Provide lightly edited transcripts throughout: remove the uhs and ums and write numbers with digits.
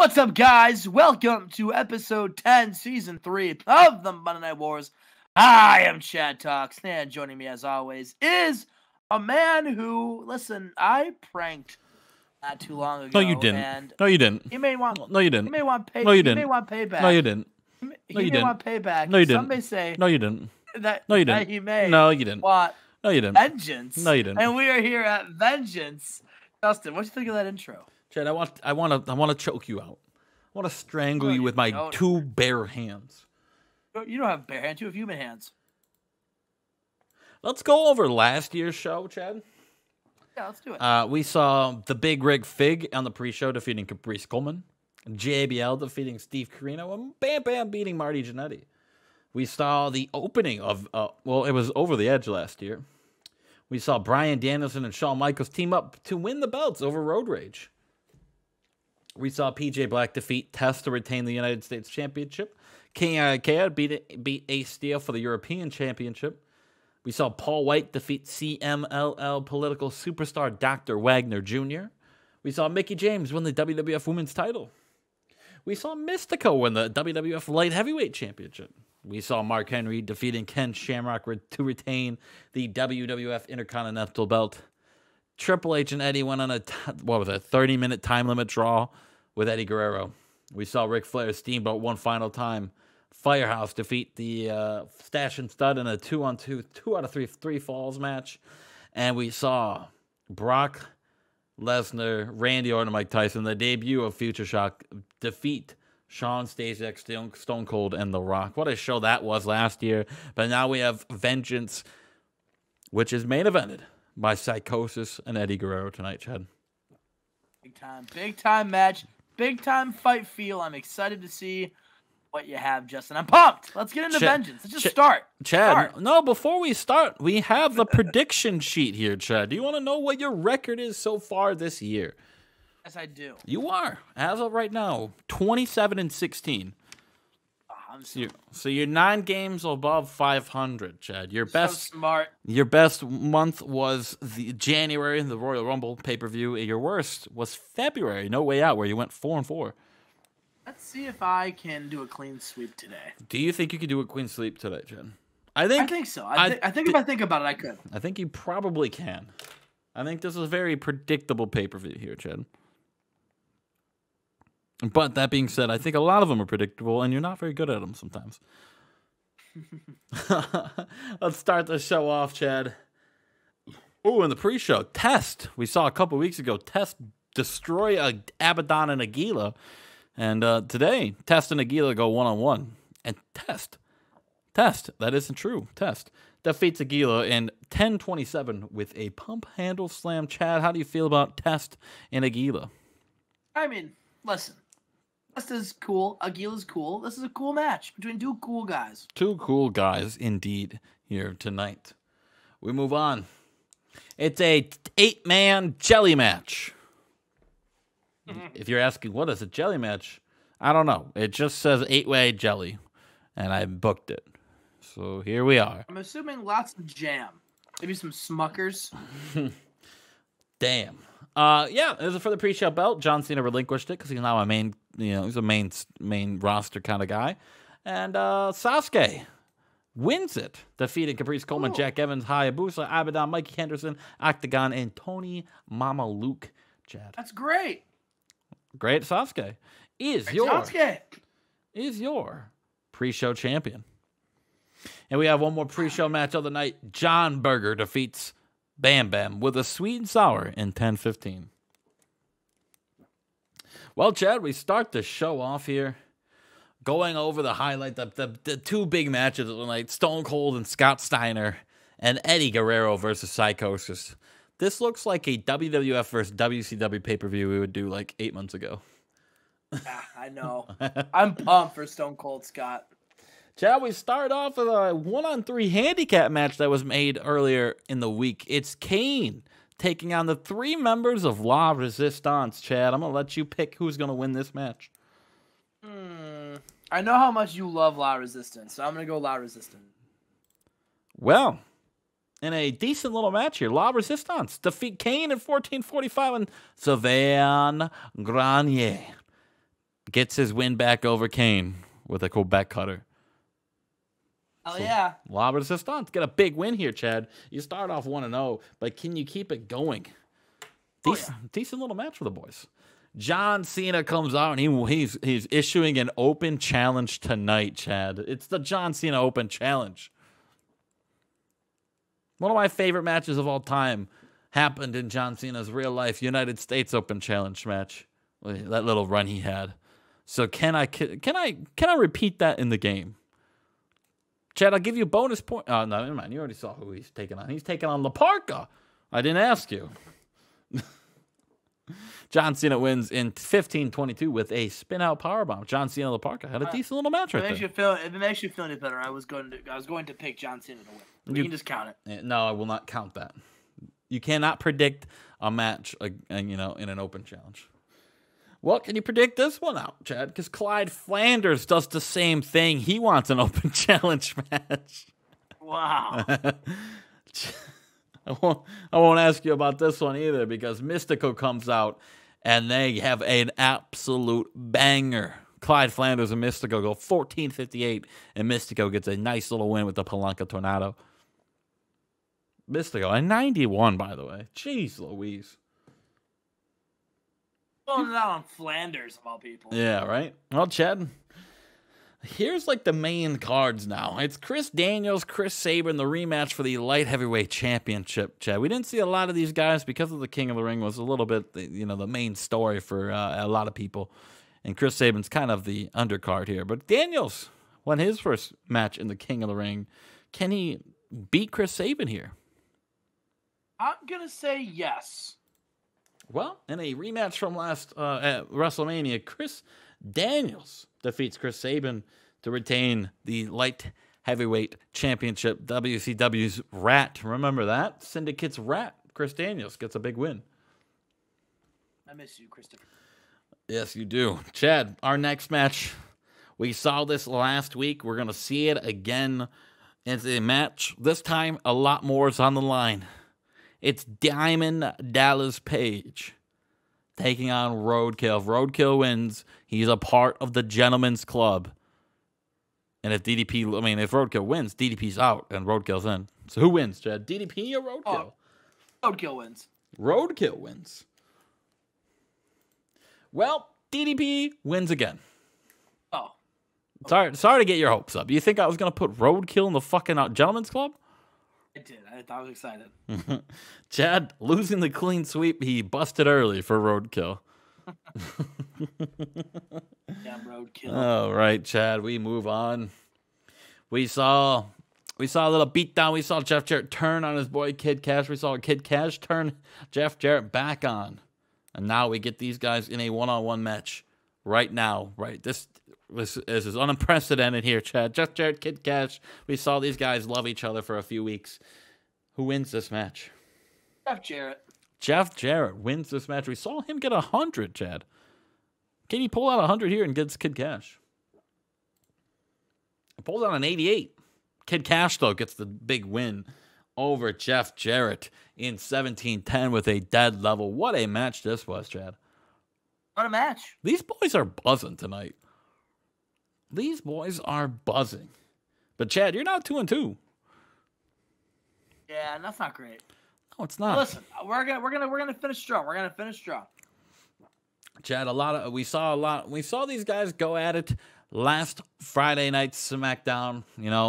What's up, guys? Welcome to episode 10, season 3 of the Monday Night Wars. I am Chad Talks, and joining me as always is a man who, listen, I pranked not too long ago. No, you didn't. And no, you didn't. He may want. No, you didn't. He may want pay. No, you didn't. He may want payback. No, you didn't. He No, you may didn't. want payback. No, you didn't. Some may say. No, you didn't. That, No, you that didn't. he may. No, you didn't. Want No, you didn't. vengeance. No, you didn't. And we are here at Vengeance. Justin, what do you think of that intro? Chad, I want to choke you out. I want to strangle you with my two bare hands. You don't have bare hands. You have human hands. Let's go over last year's show, Chad. Yeah, let's do it. We saw the Big Rig Fig on the pre-show defeating Caprice Coleman, JBL defeating Steve Carino, and Bam Bam beating Marty Jannetty. We saw the opening of, it was Over the Edge last year. We saw Bryan Danielson and Shawn Michaels team up to win the belts over Road Rage. We saw PJ Black defeat Test to retain the United States Championship. King Ikea beat Ace Steel for the European Championship. We saw Paul White defeat CMLL political superstar Dr. Wagner Jr. We saw Mickie James win the WWF Women's title. We saw Mystico win the WWF Light Heavyweight Championship. We saw Mark Henry defeating Ken Shamrock to retain the WWF Intercontinental Belt. Triple H and Eddie went on a 30-minute time limit draw with Eddie Guerrero. We saw Ric Flair's Steamboat one final time. Firehouse defeat the Stash and Stud in a 2-on-2, 2 out of 3 falls match. And we saw Brock Lesnar, Randy Orton, and Mike Tyson, the debut of Future Shock, defeat Shawn Stasiak, Stone Cold, and The Rock. What a show that was last year. But now we have Vengeance, which is main evented by Psychosis and Eddie Guerrero tonight, Chad. Big time match, big time fight feel. I'm excited to see what you have, Justin. I'm pumped. Let's get into Vengeance. Let's just start. Chad, no, before we start, we have the prediction sheet here, Chad. Do you want to know what your record is so far this year? Yes, I do. You are, as of right now, 27-16. So you're 9 games above 500, Chad. Your best, so smart. Your best month was the January, the Royal Rumble pay-per-view. Your worst was February, No Way Out, where you went 4-4. Let's see if I can do a clean sweep today. Do you think you could do a clean sweep today, Chad? I think so. I think if I think about it, I could. I think you probably can. I think this is a very predictable pay-per-view here, Chad. But that being said, I think a lot of them are predictable, and you're not very good at them sometimes. Let's start the show off, Chad. Oh, in the pre-show, Test. We saw a couple weeks ago, Test destroy Abaddon and Aguila. And today, Test and Aguila go one-on-one. And Test, that isn't true, Test defeats Aguila in 10-27 with a pump handle slam. Chad, how do you feel about Test and Aguila? I mean, listen. Test is cool. Aguila's cool. This is a cool match between two cool guys. Two cool guys, indeed, here tonight. We move on. It's a 8-man jelly match. If you're asking, what is a jelly match? I don't know. It just says 8-way jelly, and I booked it. So here we are. I'm assuming lots of jam. Maybe some Smuckers. Damn. Yeah, this is for the pre-show belt. John Cena relinquished it because he's now he's a main roster kind of guy. And Sasuke wins it, defeating Caprice Coleman, Jack Evans, Hayabusa, Abaddon, Mikey Henderson, Octagon, and Tony Mama Luke. Chad, that's great. Great Sasuke is your pre-show champion. And we have one more pre-show match of the night. John Berger defeats Bam Bam with a sweet and sour in 10-15. Well, Chad, we start the show off here going over the highlight, the two big matches of the night, Stone Cold and Scott Steiner, and Eddie Guerrero versus Psychosis. This looks like a WWF versus WCW pay-per-view we would do like 8 months ago. I know. I'm pumped for Stone Cold Scott. Chad, we start off with a 1-on-3 handicap match that was made earlier in the week. It's Kane taking on the 3 members of La Resistance. Chad, I'm going to let you pick who's going to win this match. I know how much you love La Resistance, so I'm going to go La Resistance. Well, in a decent little match here, La Resistance defeat Kane in 14:45 and Savan Grenier. gets his win back over Kane with a Quebec cutter. Oh, yeah. Lob assistance. Get a big win here, Chad. You start off 1-0, but can you keep it going? Decent little match for the boys. John Cena comes out, and he's issuing an open challenge tonight, Chad. It's the John Cena Open Challenge. One of my favorite matches of all time happened in John Cena's real-life United States Open Challenge match. That little run he had. So can I repeat that in the game? Chad, I'll give you a bonus point. Oh, no, never mind. You already saw who he's taking on. He's taking on La Parka. I didn't ask you. John Cena wins in 15-22 with a spin-out powerbomb. John Cena La Parka had a decent little match right there. If it makes you feel any better, I was going to pick John Cena to win. You can just count it. No, I will not count that. You cannot predict a match, in an open challenge. Well, can you predict this one out, Chad? Because Clyde Flanders does the same thing. He wants an open challenge match. Wow. I won't ask you about this one either, because Mystico comes out and they have an absolute banger. Clyde Flanders and Mystico go 14-58, and Mystico gets a nice little win with the Palanca Tornado. Mystico, a 91, by the way. Jeez Louise. Pulling it out on Flanders, of all people. Yeah, right? Well, Chad, here's like the main cards now. It's Chris Daniels, Chris Sabin, the rematch for the light heavyweight championship, Chad. We didn't see a lot of these guys because of the King of the Ring was a little bit, the main story for a lot of people. And Chris Sabin's kind of the undercard here. But Daniels won his first match in the King of the Ring. Can he beat Chris Sabin here? I'm going to say yes. Well, in a rematch from last at WrestleMania, Chris Daniels defeats Chris Sabin to retain the light heavyweight championship. WCW's Rat. Remember that? Syndicate's Rat. Chris Daniels gets a big win. I miss you, Christopher. Yes, you do. Chad, our next match, we saw this last week. We're going to see it again. It's a match. This time, a lot more is on the line. It's Diamond Dallas Page taking on Roadkill. If Roadkill wins, he's a part of the Gentleman's Club. And if Roadkill wins, DDP's out and Roadkill's in. So who wins, Chad? DDP or Roadkill? Roadkill wins. Roadkill wins. Well, DDP wins again. Oh. Sorry to get your hopes up. You think I was going to put Roadkill in the fucking Gentleman's Club? I did. I was excited. Chad, losing the clean sweep, he busted early for Roadkill. Damn Roadkill. All right, Chad, we move on. We saw a little beatdown. We saw Jeff Jarrett turn on his boy Kid Cash. We saw Kid Cash turn Jeff Jarrett back on. And now we get these guys in a one-on-one match right now. Right, this is unprecedented here, Chad. Jeff Jarrett, Kid Cash. We saw these guys love each other for a few weeks. Who wins this match? Jeff Jarrett. Jeff Jarrett wins this match. We saw him get 100, Chad. Can he pull out 100 here and gets Kid Cash? He pulls out an 88. Kid Cash, though, gets the big win over Jeff Jarrett in 17-10 with a dead level. What a match this was, Chad. What a match. These boys are buzzing tonight. These boys are buzzing. But, Chad, you're now 2-2. Yeah, that's not great. No, it's not. Listen, we're gonna finish strong. We're gonna finish strong. Chad, we saw these guys go at it last Friday night SmackDown.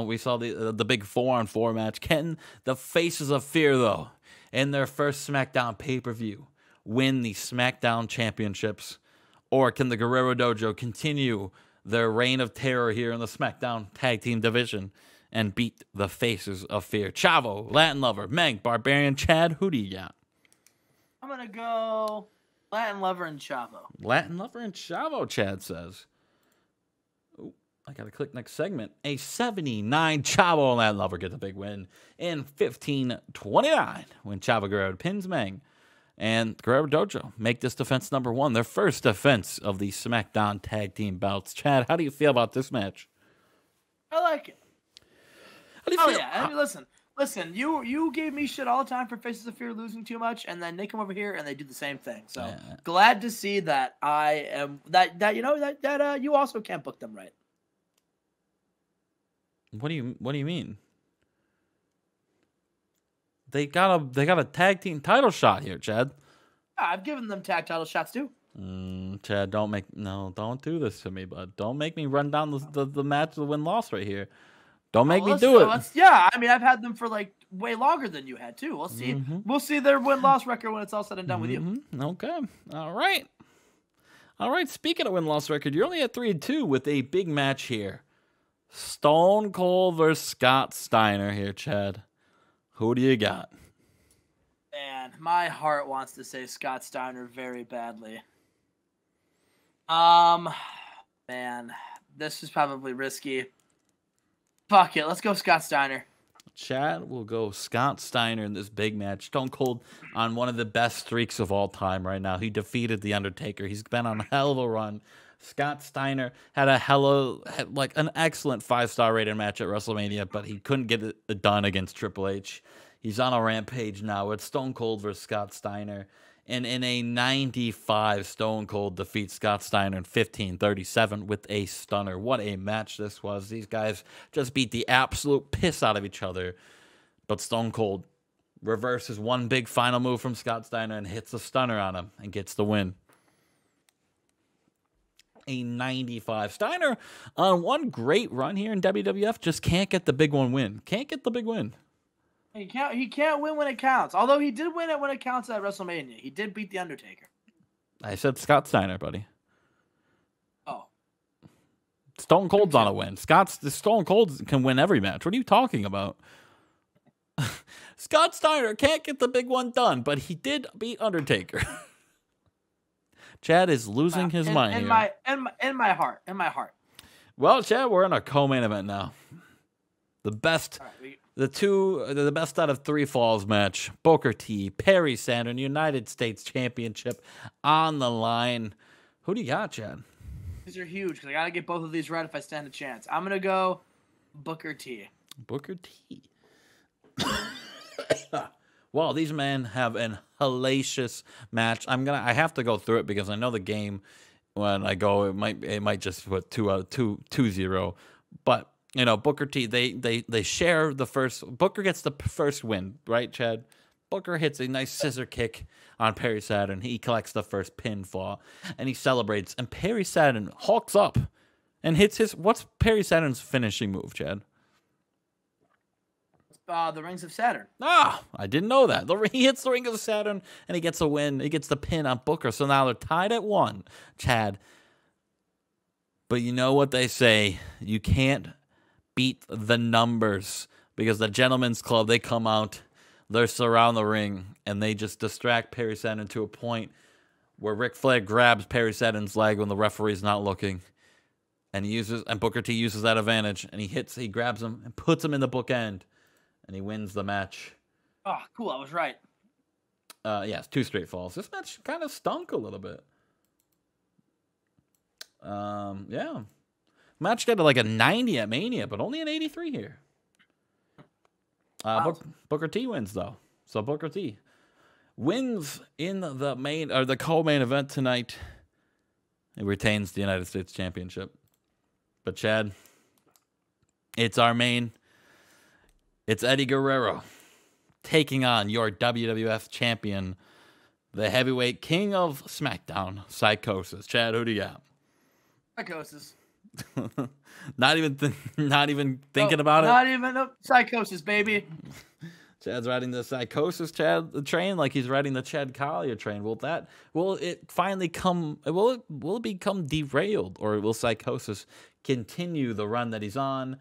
We saw the big 4-on-4 match. Can the Faces of Fear, though, in their first SmackDown pay-per-view, win the SmackDown championships? Or can the Guerrero Dojo continue their reign of terror here in the SmackDown tag team division and beat the Faces of Fear? Chavo, Latin Lover, Meg, Barbarian, Chad, who do you got? I'm going to go Latin Lover and Chavo. Latin Lover and Chavo, Chad says. Ooh, I got to click next segment. A 79 Chavo and Latin Lover get the big win in 15-29 when Chavo Guerrero pins Meng. And Guerrero Dojo make this defense number 1, their first defense of the SmackDown tag team belts. Chad, how do you feel about this match? I like it. How do you feel? Yeah. I mean, listen, Listen, you gave me shit all the time for Faces of Fear losing too much, and then they come over here and they do the same thing. So glad to see that I am that you know that you also can't book them right. What do you mean? They got a tag team title shot here, Chad. I've given them tag title shots too. Chad, don't do this to me, bud. Don't make me run down the match, the win-loss right here. Don't make me do it. Yeah, I mean, I've had them for like way longer than you had too. We'll see. We'll see their win-loss record when it's all said and done with you. Okay. All right. Speaking of win-loss record, you're only at 3-2 with a big match here. Stone Cold versus Scott Steiner here, Chad. Who do you got? Man, my heart wants to say Scott Steiner very badly. Man, this is probably risky. Fuck it, let's go Scott Steiner. Chad will go Scott Steiner in this big match. Stone Cold on one of the best streaks of all time right now. He defeated The Undertaker. He's been on a hell of a run. Scott Steiner had an excellent 5-star rated match at WrestleMania, but he couldn't get it done against Triple H. He's on a rampage now. It's Stone Cold versus Scott Steiner. And in a 95, Stone Cold defeats Scott Steiner in 15:37 with a stunner. What a match this was. These guys just beat the absolute piss out of each other. But Stone Cold reverses one big final move from Scott Steiner and hits a stunner on him and gets the win. A 95. Steiner on one great run here in WWF just can't get the big one win. Can't get the big win. He can't win when it counts. Although he did win it when it counts at WrestleMania. He did beat The Undertaker. I said Scott Steiner, buddy. Oh. Stone Cold's on a win. Stone Cold can win every match. What are you talking about? Scott Steiner can't get the big one done, but he did beat Undertaker. Chad is losing his mind here. In my heart. Well, Chad, we're in a co-main event now. The best... The best out of 3 falls match. Booker T, Perry Saturn, United States Championship on the line. Who do you got, Chad? These are huge because I got to get both of these right if I stand a chance. I'm going to go Booker T. Booker T. Well, these men have an hellacious match. I have to go through it because I know the game when I go it might just put 2-0. But you know, Booker T, they share the first. Booker gets the first win, right, Chad? Booker hits a nice scissor kick on Perry Saturn. He collects the first pinfall, and he celebrates. And Perry Saturn hulks up and hits his... What's Perry Saturn's finishing move, Chad? The Rings of Saturn. Ah, I didn't know that. He hits the Ring of Saturn, and he gets a win. He gets the pin on Booker, so now they're tied at 1, Chad. But you know what they say. You can't beat the numbers because the Gentlemen's Club, they come out, they surround the ring, and they just distract Perry Saturn to a point where Ric Flair grabs Perry Saturn's leg when the referee's not looking, and Booker T uses that advantage, and he grabs him and puts him in the bookend, and he wins the match. Oh, cool! I was right. Yes, 2 straight falls. This match kind of stunk a little bit. Yeah. Match got like a 90 at Mania, but only an 83 here. Wow. Booker T wins, though. So Booker T wins in the co-main event tonight. He retains the United States Championship. But Chad, it's our main. It's Eddie Guerrero taking on your WWF champion, the heavyweight king of SmackDown, Psychosis. Chad, who do you got? Psychosis. Not even thinking about it. Not even Psychosis, baby. Chad's riding the Psychosis train like he's riding the Chad Collier train. Will it finally come? Will it become derailed, or will Psychosis continue the run that he's on?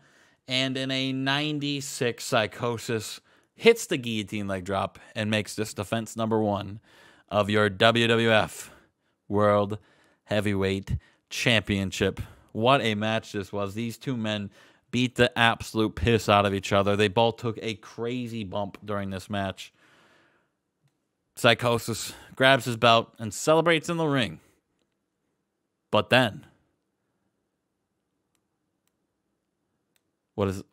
And in a 96, Psychosis hits the guillotine leg drop and makes this defense number 1 of your WWF World Heavyweight Championship. What a match this was. These 2 men beat the absolute piss out of each other. They both took a crazy bump during this match. Psychosis grabs his belt and celebrates in the ring. But then... What is it?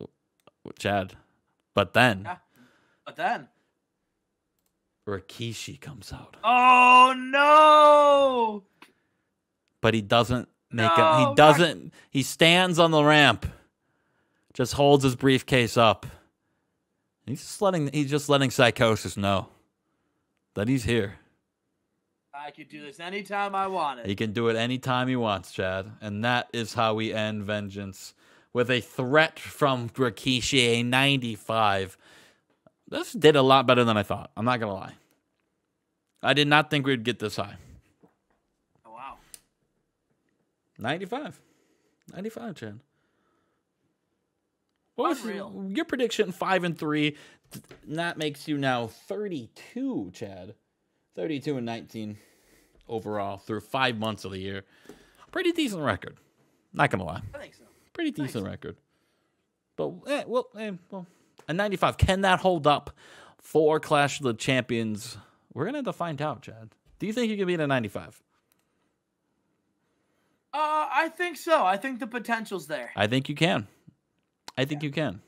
Chad? But then... But then, Rikishi comes out. oh no! But he doesn't make No, it. He doesn't. He stands on the ramp, just holds his briefcase up. He's just letting Psychosis know that he's here. I could do this anytime I wanted. He can do it anytime he wants, Chad. And that is how we end Vengeance. With a threat from Rikishi, a 95. This did a lot better than I thought. I'm not going to lie. I did not think we'd get this high. Oh, wow. 95. 95, Chad. Unreal. Your prediction, 5-3. That makes you now 32, Chad. 32-19 overall through 5 months of the year. Pretty decent record. Not going to lie. I think so. Pretty decent record. But, a 95. Can that hold up for Clash of the Champions? We're going to have to find out, Chad. Do you think you can beat a 95? I think so. I think the potential's there. I think you can. I think you can.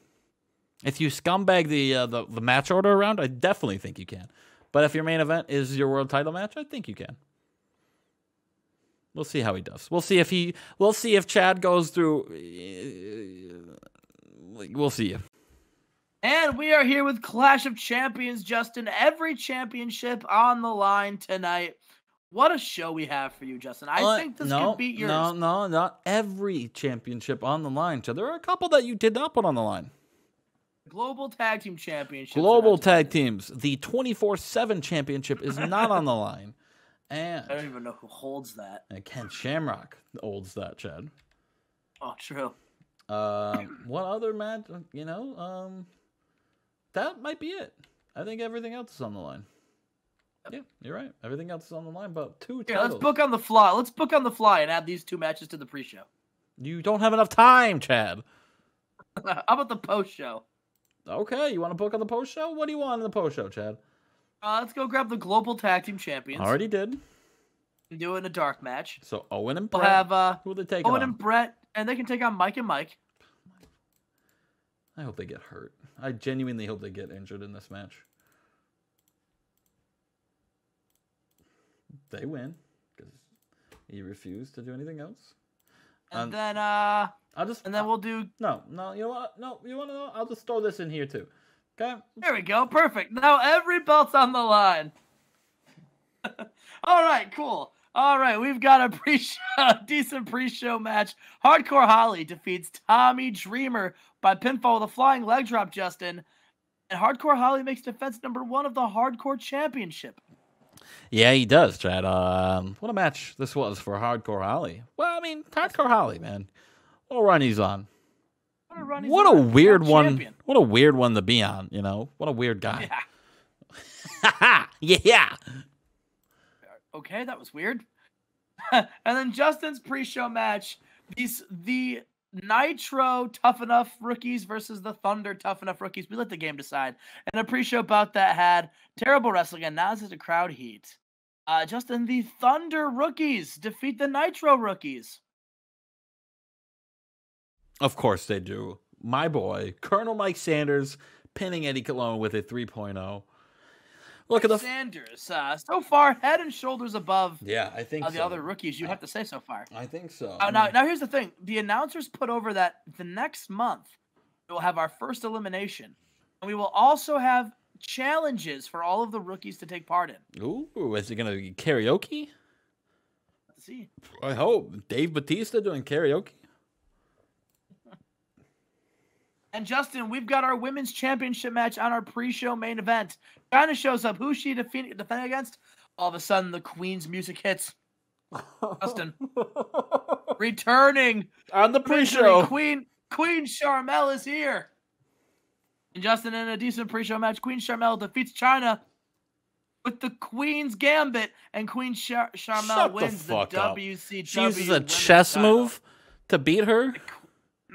If you scumbag the match order around, I definitely think you can. But if your main event is your world title match, I think you can. We'll see how he does. We'll see if Chad goes through. We'll see. And we are here with Clash of Champions, Justin. Every championship on the line tonight. What a show we have for you, Justin. I think this could beat yours. No, not every championship on the line. So there are a couple that you did not put on the line. Global Tag Team Championship. Global Tag Teams. The 24/7 Championship is not on the line. And I don't even know who holds that. And Ken Shamrock holds that, Chad. Oh, true. What other match? That might be it. I think everything else is on the line. Yep. Yeah, you're right. Everything else is on the line, but two titles. Let's book on the fly. Let's book on the fly and add these two matches to the pre-show. You don't have enough time, Chad. How about the post-show? Okay, you want to book on the post-show? What do you want in the post-show, Chad? Let's go grab the Global Tag Team Champions. Already did. And do it in a dark match. So Owen and Brett. We'll have who are they taking Owen on? and Brett, and they can take on Mike and Mike. I hope they get hurt. I genuinely hope they get injured in this match. They win because he refused to do anything else. And then we'll do. No. You know what? No, you want to know? I'll just throw this in here too. Okay. There we go. Perfect. Now every belt's on the line. All right. Cool. All right. We've got a decent pre-show match. Hardcore Holly defeats Tommy Dreamer by pinfall with a flying leg drop, Justin. And Hardcore Holly makes defense number 1 of the Hardcore Championship. Yeah, he does, Chad. What a match this was for Hardcore Holly. Well, I mean, Hardcore Holly, man. What a run he's on. What a weird one. Champion. What a weird one to be on, you know? What a weird guy. Yeah. Yeah. Okay, that was weird. And then Justin's pre-show match, the Nitro Tough Enough rookies versus the Thunder Tough Enough rookies. We let the game decide. And a pre-show bout that had terrible wrestling, and now it's a crowd heat. Justin, the Thunder rookies defeat the Nitro rookies. Of course they do. My boy, Colonel Mike Sanders, pinning Eddie Colon with a 3.0. Look at the Sanders. So far, head and shoulders above. Yeah, I think the other rookies. You have to say so far. I think so. Now here's the thing. The announcers put over that the next month we'll have our first elimination, and we will also have challenges for all of the rookies to take part in. Ooh, is it gonna be karaoke? Let's see. I hope Dave Bautista doing karaoke. And Justin, we've got our women's championship match on our pre-show main event. China shows up. Who's she defending against? All of a sudden, the Queen's music hits. Justin, returning on the pre-show. Queen Sharmell is here. And Justin, in a decent pre-show match, Queen Sharmell defeats China with the Queen's Gambit, and Queen Sharmell wins the WCW. She uses a chess move to beat her.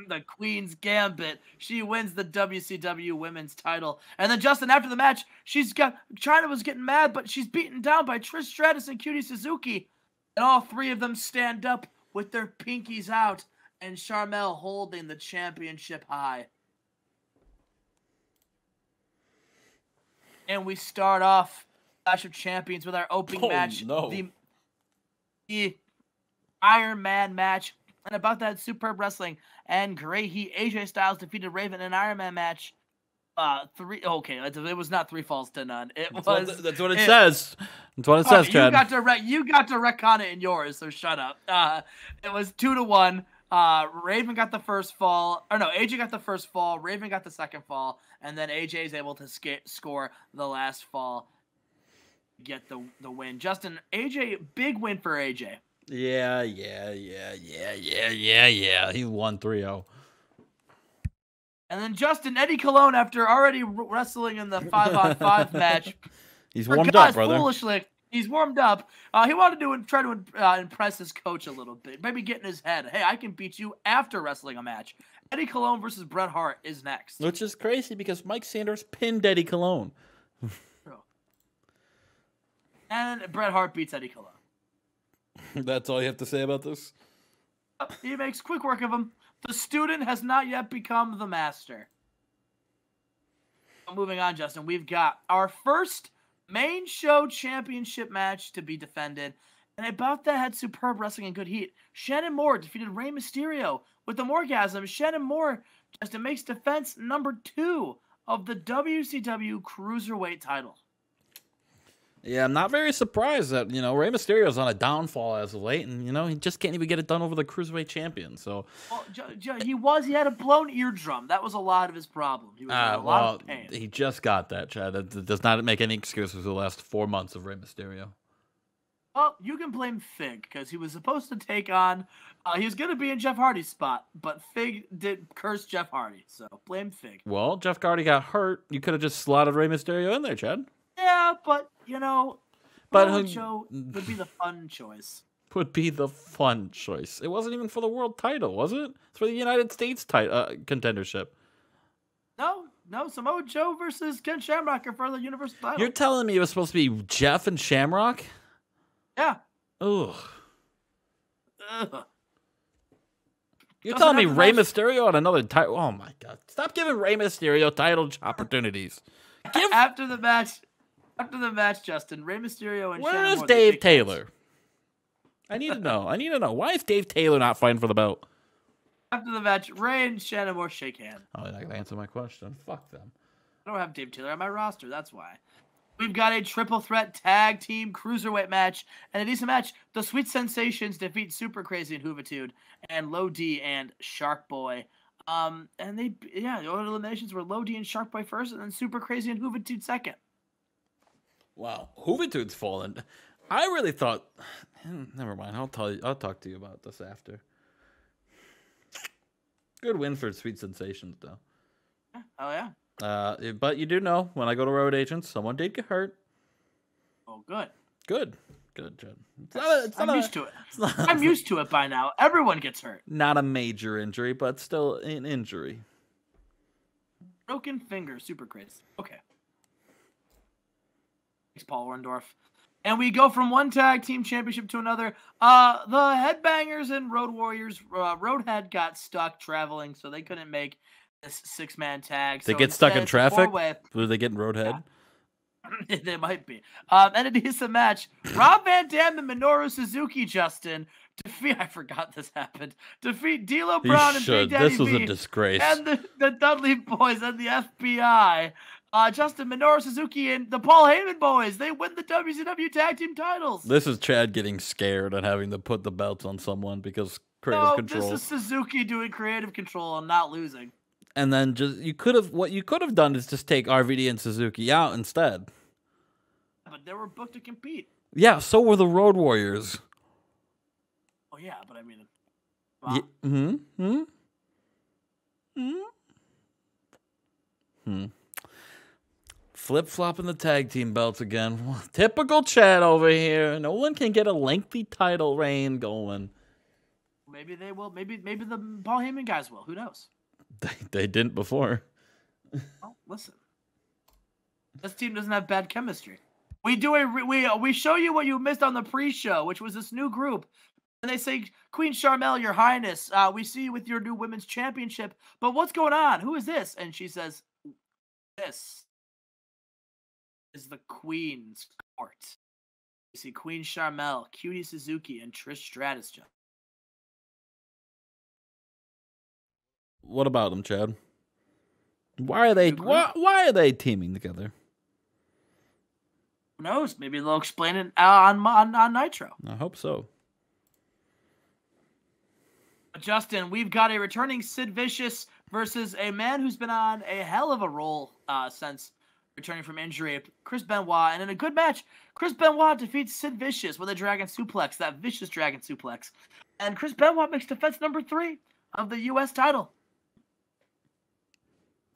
The Queen's Gambit. She wins the WCW Women's title. And then Justin, after the match, China was getting mad, but she's beaten down by Trish Stratus and Cutie Suzuki. And all three of them stand up with their pinkies out, and Sharmell holding the championship high. And we start off Clash of Champions with our opening match. No. The Iron Man match. And about that, Superb Wrestling and Great Heat. AJ Styles defeated Raven in an Iron Man match. It was not 3 falls to none. That's what it says. That's what it says, Chad. You got to retcon it in yours, so shut up. It was 2-1. Raven got the first fall. Or no, AJ got the first fall. Raven got the second fall. And then AJ is able to score the last fall. Get the win. Justin, AJ, big win for AJ. Yeah. He won 3-0. And then Justin, Eddie Colon, after already wrestling in the 5-on-5 match. He's warmed up, brother. Foolishly, he's warmed up. He wanted to try to impress his coach a little bit. Maybe get in his head. Hey, I can beat you after wrestling a match. Eddie Colon versus Bret Hart is next. Which is crazy because Mike Sanders pinned Eddie Colon. And Bret Hart beats Eddie Colon. That's all you have to say about this? He makes quick work of him. The student has not yet become the master. Moving on, Justin, we've got our first main show championship match to be defended. And about that had Superb Wrestling and Good Heat. Shannon Moore defeated Rey Mysterio with the Morgasm. Shannon Moore, Justin, makes defense number 2 of the WCW Cruiserweight title. Yeah, I'm not very surprised that, Rey Mysterio's on a downfall as of late, and, he just can't even get it done over the Cruiserweight champion, so. Well, he had a blown eardrum. That was a lot of his problem. He was in a lot of pain. He just got that, Chad. That does not make any excuses for the last 4 months of Rey Mysterio. Well, you can blame Fig, because he was supposed to take on, he was going to be in Jeff Hardy's spot, but Fig did curse Jeff Hardy, so blame Fig. Well, Jeff Hardy got hurt. You could have just slotted Rey Mysterio in there, Chad. Yeah, but, Joe would be the fun choice. Would be the fun choice. It wasn't even for the world title, was it? It's for the United States contendership. No, Samoa Joe versus Ken Shamrock are for the Universal title. You're telling me it was supposed to be Jeff and Shamrock? Yeah. Ugh. You're telling me Rey Mysterio on another title? Oh, my God. Stop giving Rey Mysterio title opportunities. After the match, Justin, Rey Mysterio and Where is Dave Taylor? I need to know. Why is Dave Taylor not fighting for the belt? After the match, Rey and Shannon Moore shake hands. Oh, they're not going to answer my question. Fuck them. I don't have Dave Taylor on my roster. That's why. We've got a triple threat tag team cruiserweight match. And a decent match. The Sweet Sensations defeat Super Crazy and Hoovitude and Low D and Shark Boy. And the order eliminations were Low D and Shark Boy first, and then Super Crazy and Hoovitude second. Wow, Hoovitude's fallen. I really thought. Never mind. I'll talk to you about this after. Good win for Sweet Sensations, though. Oh yeah. But you do know when I go to road agents, someone did get hurt. Oh, good. Good, Jed. I'm used to it. I'm used to it by now. Everyone gets hurt. Not a major injury, but still an injury. Broken finger, Super Crazy. Okay. Thanks, Paul Orndorff. And we go from one tag team championship to another. The Headbangers and Road Warriors, Roadhead got stuck traveling, so they couldn't make this 6-man tag. They get stuck in traffic? Were they getting Roadhead? Yeah. They might be. And a decent match. Rob Van Dam and Minoru Suzuki, Justin, I forgot this happened. Defeat D'Lo Brown and Big Daddy This was B a disgrace. And the Dudley Boys and the FBI. Justin, Minoru Suzuki and the Paul Heyman Boys, they win the WCW Tag Team titles. This is Chad getting scared and having to put the belts on someone because creative control. This is Suzuki doing creative control and not losing. And then what you could have done is just take RVD and Suzuki out instead. But they were booked to compete. Yeah, so were the Road Warriors. Oh yeah, but I mean, wow. Flip-flopping the tag team belts again. Typical Chad over here. No one can get a lengthy title reign going. Maybe they will. Maybe the Paul Heyman guys will. Who knows? They didn't before. Well, listen. This team doesn't have bad chemistry. We show you what you missed on the pre-show, which was this new group. And they say, Queen Charmel, Your Highness, we see you with your new women's championship. But what's going on? Who is this? And she says, this. is the Queen's Court. You see Queen Charmel, Cutie Suzuki, and Trish Stratus. What about them, Chad? Why are they teaming together? Who knows? Maybe they'll explain it on Nitro. I hope so. Justin, we've got a returning Sid Vicious versus a man who's been on a hell of a roll since returning from injury, Chris Benoit. And in a good match, Chris Benoit defeats Sid Vicious with a Dragon Suplex, that vicious Dragon Suplex. And Chris Benoit makes defense number 3 of the U.S. title.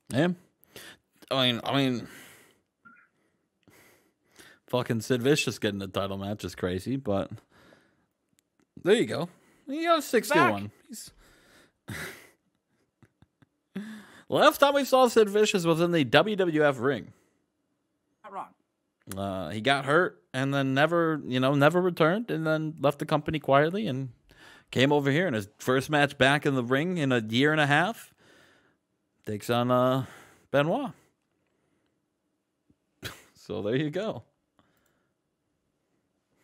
Yeah. I mean, fucking Sid Vicious getting the title match is crazy, but there you go. You got a 61. Last time we saw Sid Vicious was in the WWF ring. Not wrong. He got hurt and then never returned, and then left the company quietly and came over here in his first match back in the ring in a year and a half. Takes on Benoit. So there you go.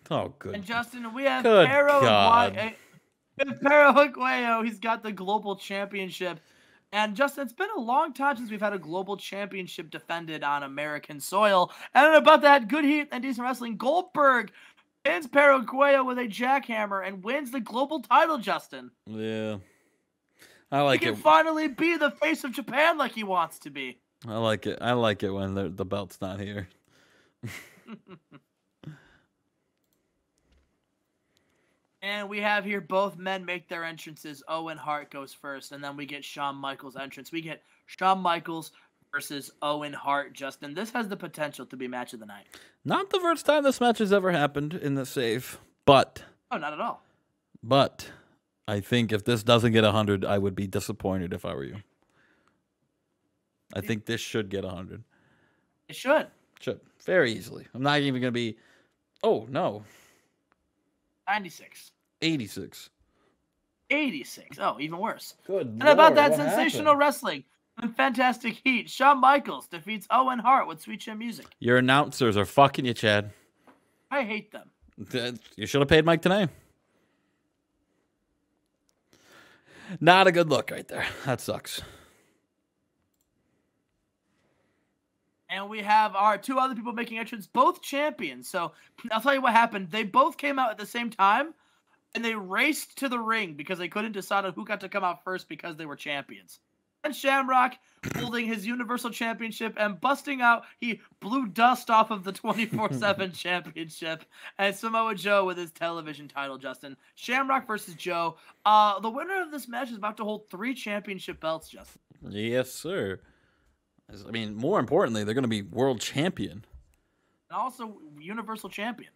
Oh, good. And Justin, we have Perro Aguayo. He's got the global championship. And Justin, it's been a long time since we've had a global championship defended on American soil. And about that, good heat and decent wrestling. Goldberg pins Perro Aguayo with a jackhammer and wins the global title, Justin. Yeah. I like it. He can finally be the face of Japan like he wants to be. I like it. I like it when the belt's not here. And we have here both men make their entrances. Owen Hart goes first, and then we get Shawn Michaels' entrance. We get Shawn Michaels versus Owen Hart, Justin. This has the potential to be match of the night. Not the first time this match has ever happened in the save, but... Oh, not at all. But I think if this doesn't get 100, I would be disappointed if I were you. I think this should get 100. It should. Should. Very easily. I'm not even going to be... Oh, no. 96. 86. 86. Oh, even worse. Good And Lord, about that what sensational happened? Wrestling and fantastic heat, Shawn Michaels defeats Owen Hart with Sweet Chin Music. Your announcers are fucking you, Chad. I hate them. You should have paid Mike Tenay. Not a good look right there. That sucks. And we have our two other people making entrance, both champions. So I'll tell you what happened. They both came out at the same time, and they raced to the ring because they couldn't decide on who got to come out first because they were champions. And Shamrock holding his Universal Championship and busting out, he blew dust off of the 24/7 championship. And Samoa Joe with his television title, Justin. Shamrock versus Joe. The winner of this match is about to hold 3 championship belts, Justin. Yes, sir. I mean, more importantly, they're going to be world champion. And also Universal Champion.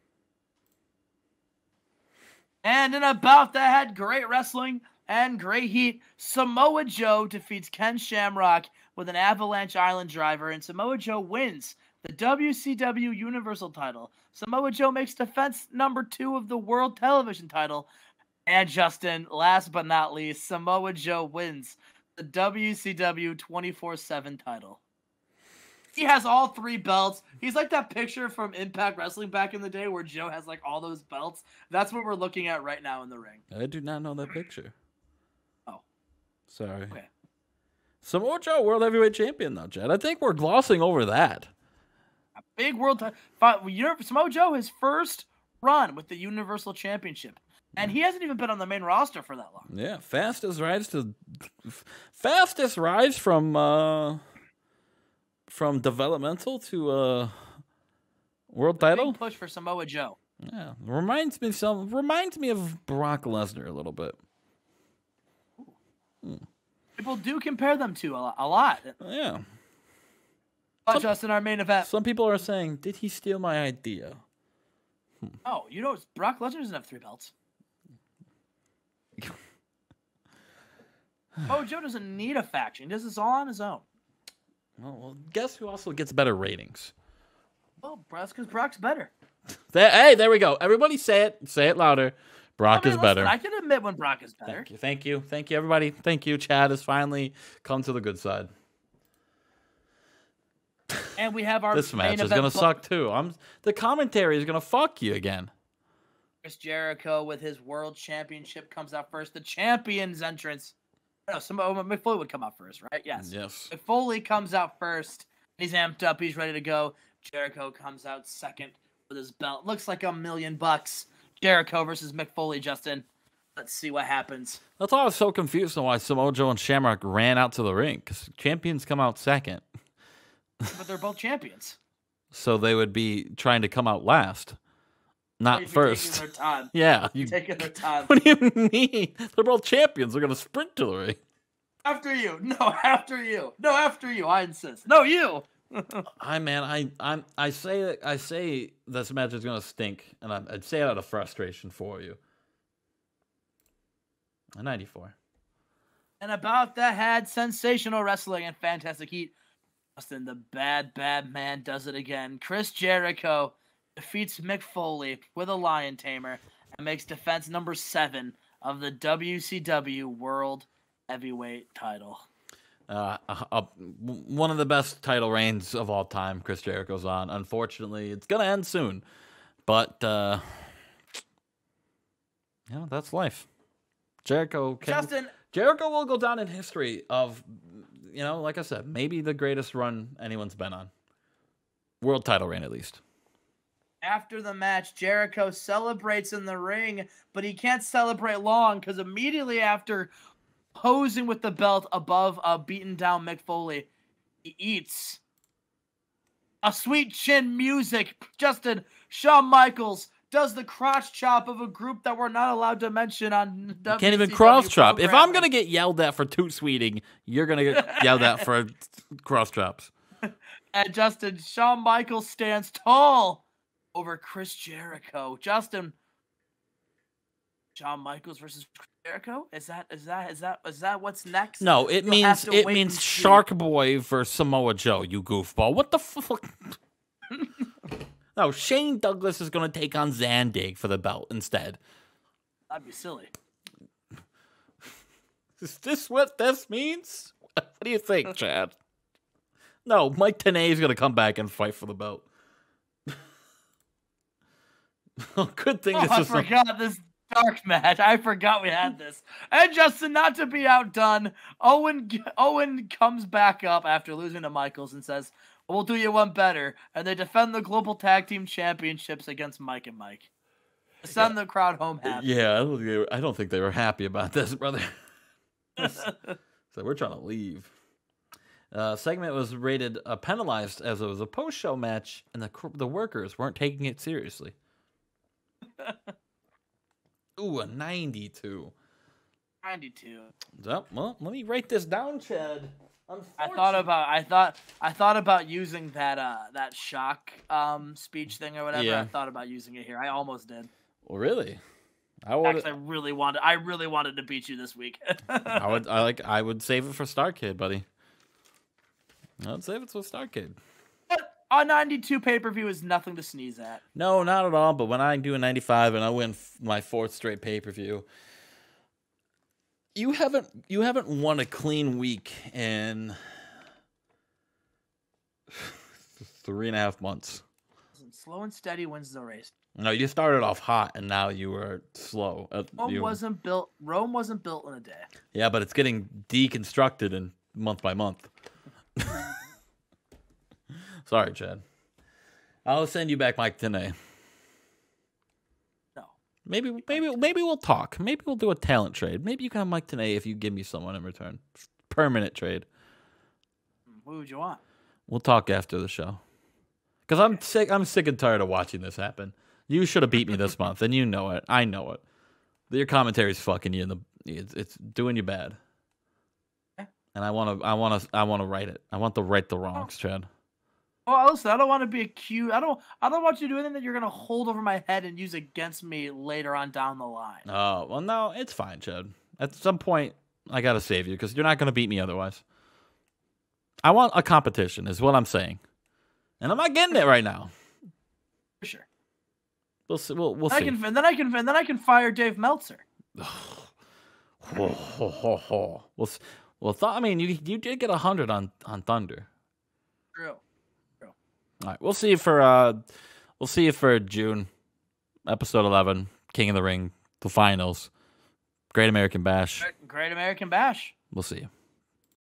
And in a bout that had great wrestling and great heat, Samoa Joe defeats Ken Shamrock with an Avalanche Island driver, and Samoa Joe wins the WCW Universal title. Samoa Joe makes defense number 2 of the World Television title. And Justin, last but not least, Samoa Joe wins the WCW 24/7 title. He has all 3 belts. He's like that picture from Impact Wrestling back in the day where Joe has like all those belts. That's what we're looking at right now in the ring. I do not know that picture. Oh. Sorry. Okay. Samoa Joe, World Heavyweight Champion, though, Chad. I think we're glossing over that. A big world Samoa Joe, his first run with the Universal Championship. And he hasn't even been on the main roster for that long. Yeah, fastest rise from developmental to world title. Big push for Samoa Joe. Yeah, reminds me of Brock Lesnar a little bit. People do compare them to a lot. Yeah. But Justin, our main event. Some people are saying, did he steal my idea? Oh, Brock Lesnar doesn't have 3 belts. Joe doesn't need a faction. He does this all on his own. Well, guess who also gets better ratings? Well, that's because Brock's better. Hey, there we go. Everybody say it. Say it louder. Brock is better. I can admit when Brock is better. Thank you, everybody. Thank you. Chad has finally come to the good side. And we have our This match is event gonna suck too. The commentary is gonna fuck you again. Chris Jericho with his world championship comes out first. The champion's entrance. No, Mick Foley would come out first, right? Yes. Yes. Mick Foley comes out first. He's amped up. He's ready to go. Jericho comes out second with his belt. Looks like $1 million. Jericho versus Mick Foley, Justin. Let's see what happens. That's why I was so confused on why Samoa Joe and Shamrock ran out to the ring, because champions come out second. But they're both champions. So they would be trying to come out last. Not first. Taking their time. Yeah. Taking their time. What do you mean? They're both champions. They're going to sprint to the ring. After you. No, after you. No, after you. I insist. No, you. I say this match is going to stink, and I'd say it out of frustration for you. A 94. And about that had sensational wrestling and fantastic heat. Justin, the bad man does it again. Chris Jericho defeats Mick Foley with a Lion Tamer and makes defense number 7 of the WCW World Heavyweight title. One of the best title reigns of all time Chris Jericho's on. Unfortunately, it's going to end soon. But, that's life. Jericho will go down in history of, like I said, maybe the greatest run anyone's been on. World title reign, at least. After the match, Jericho celebrates in the ring, but he can't celebrate long because immediately after posing with the belt above a beaten down Mick Foley, he eats a sweet chin music. Justin, Shawn Michaels does the crotch chop of a group that we're not allowed to mention on WCW. Can't even cross chop. If I'm going to get yelled at for toot sweeting, you're going to get yelled at for cross chops. And Justin, Shawn Michaels stands tall over Chris Jericho. Justin, Shawn Michaels versus Chris Jericho? Is that what's next? No, it means Shark Boy versus Samoa Joe, you goofball. What the fuck? No, Shane Douglas is going to take on Zandig for the belt instead. That'd be silly. Is this what this means? What do you think, Chad? No, Mike Tenay is going to come back and fight for the belt. Good thing this is... I forgot this dark match. I forgot we had this. And Justin, not to be outdone, Owen comes back up after losing to Michaels and says, "We'll do you one better." And they defend the Global Tag Team Championships against Mike and Mike. Send the crowd home happy. Yeah, I don't think they were happy about this, brother. So we're trying to leave. Segment was rated penalized as it was a post-show match, and the workers weren't taking it seriously. Ooh, a 92. 92. Well, let me write this down, Chad. I thought about using that shock speech thing or whatever. Yeah. I thought about using it here. I almost did. Well, really? I really wanted to beat you this week. I would save it for Starrcade, buddy. I'd save it for Starrcade. A 92 pay-per-view is nothing to sneeze at. No, not at all. But when I do a 95 and I win my 4th straight pay-per-view, you haven't won a clean week in 3.5 months. Slow and steady wins the race. No, you started off hot and now you were slow. Rome wasn't built in a day. Yeah, but it's getting deconstructed in month by month. Sorry, Chad. I'll send you back Mike Tenay. No. Maybe we'll talk. Maybe we'll do a talent trade. Maybe you can have Mike Tenay if you give me someone in return. Permanent trade. What would you want? We'll talk after the show. Because I'm sick and tired of watching this happen. You should have beat me this month, and you know it. I know it. Your commentary's fucking you it's doing you bad. Okay. And I want to right it. I want to right the wrongs, Chad. Oh, listen, I don't want to be accused. I don't want you to do anything that you're gonna hold over my head and use against me later on down the line. Oh, well, no, it's fine, Chad. At some point, I gotta save you because you're not gonna beat me otherwise. I want a competition, is what I'm saying, and I'm not getting it right now. For sure. We'll see. We'll see. Then I can fire Dave Meltzer. I mean, you did get 100 on Thunder. True. All right, we'll see you for June, episode 11, King of the Ring, the finals, Great American Bash. Great American Bash. We'll see you.